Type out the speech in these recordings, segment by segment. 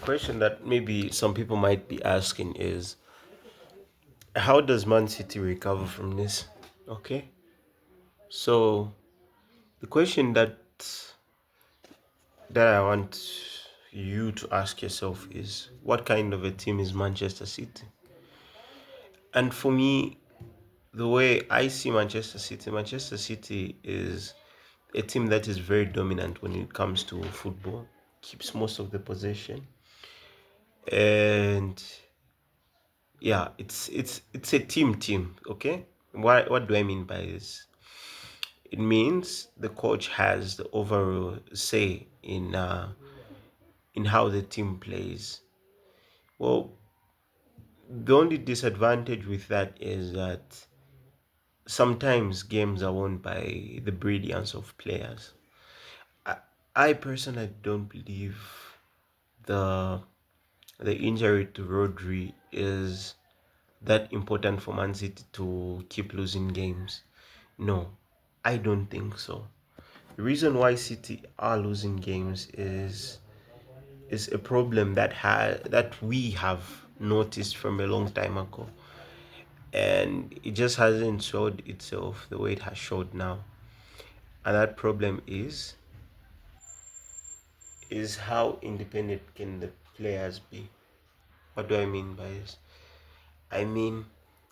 question that maybe some people might be asking is, how does Man City recover from this? Okay. So the question that I want you to ask yourself is, what kind of a team is Manchester City? And for me, the way I see Manchester City is a team that is very dominant when it comes to football, keeps most of the possession, and yeah, it's a team. Okay, what do I mean by this? It means the coach has the overall say in how the team plays. Well, the only disadvantage with that is that sometimes games are won by the brilliance of players. I, I personally don't believe the the injury to Rodri is that important for Man City to keep losing games. No, I don't think so. The reason why City are losing games is a problem that we have noticed from a long time ago, and it just hasn't showed itself the way it has showed now. And that problem is how independent can the players be. What do I mean by this? I mean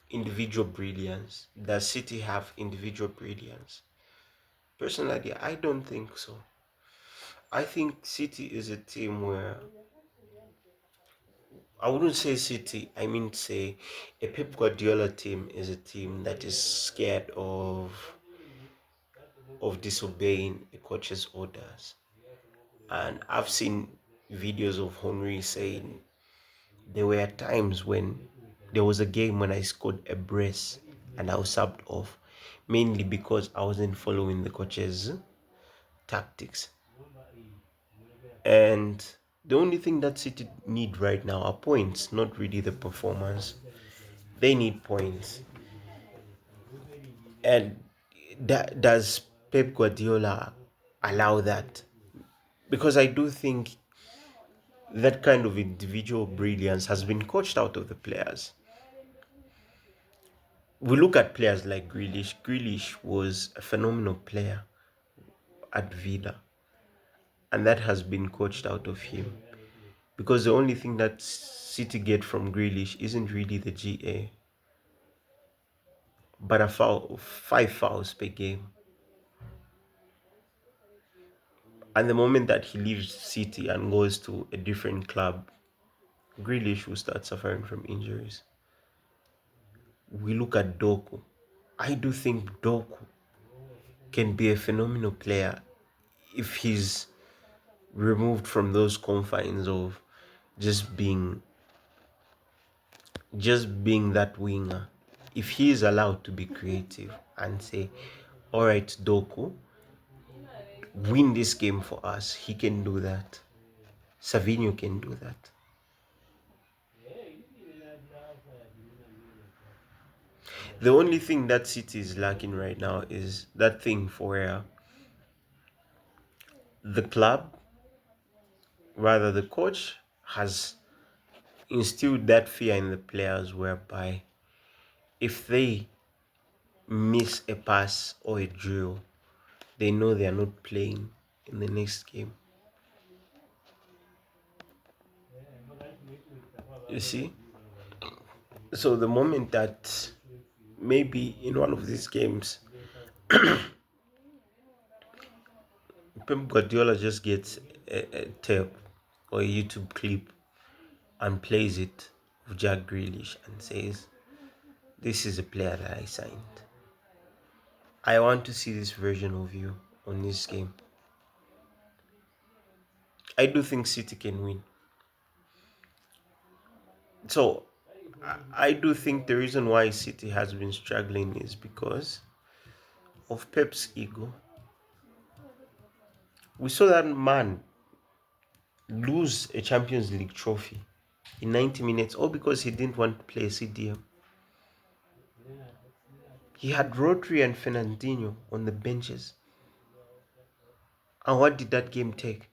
individual brilliance. Does City have individual brilliance? Personally, I don't think so. I think City is a team where I wouldn't say City, I mean say a Pep Guardiola team is a team that is scared of disobeying a coach's orders. And I've seen videos of Henry saying there were times when there was a game when I scored a brace and I was subbed off, mainly because I wasn't following the coach's tactics. And the only thing that City need right now are points, not really the performance. They need points. And does Pep Guardiola allow that? Because I do think that kind of individual brilliance has been coached out of the players. We look at players like Grealish. Grealish was a phenomenal player at Villa, and that has been coached out of him. Because the only thing that City get from Grealish isn't really the GA, but a foul, 5 fouls per game. And the moment that he leaves City and goes to a different club, Grealish will start suffering from injuries. We look at Doku. I do think Doku can be a phenomenal player if he's removed from those confines of just being just being that winger. If he is allowed to be creative and say, all right, Doku, win this game for us, he can do that. Savinho can do that. The only thing that City is lacking right now is that thing for where the club, rather the coach, has instilled that fear in the players whereby if they miss a pass or a drill, they know they are not playing in the next game. You see? So the moment that maybe in one of these games, Pep Guardiola just gets a tape or a YouTube clip and plays it with Jack Grealish and says, this is a player that I signed. I want to see this version of you on this game. I do think City can win. So I do think the reason why City has been struggling is because of Pep's ego. We saw that man lose a Champions League trophy in 90 minutes all because he didn't want to play CDM. He had Rodri and Fernandinho on the benches. And what did that game take?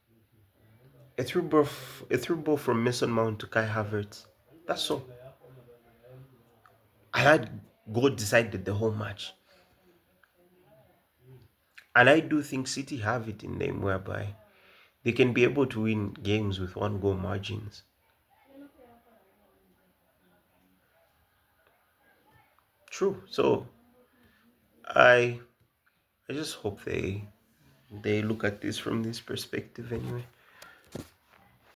a through ball from Mason Mount to Kai Havertz. That's all. I had God decided the whole match. And I do think City have it in them whereby they can be able to win games with one goal margins. True. So I I just hope they look at this from this perspective anyway.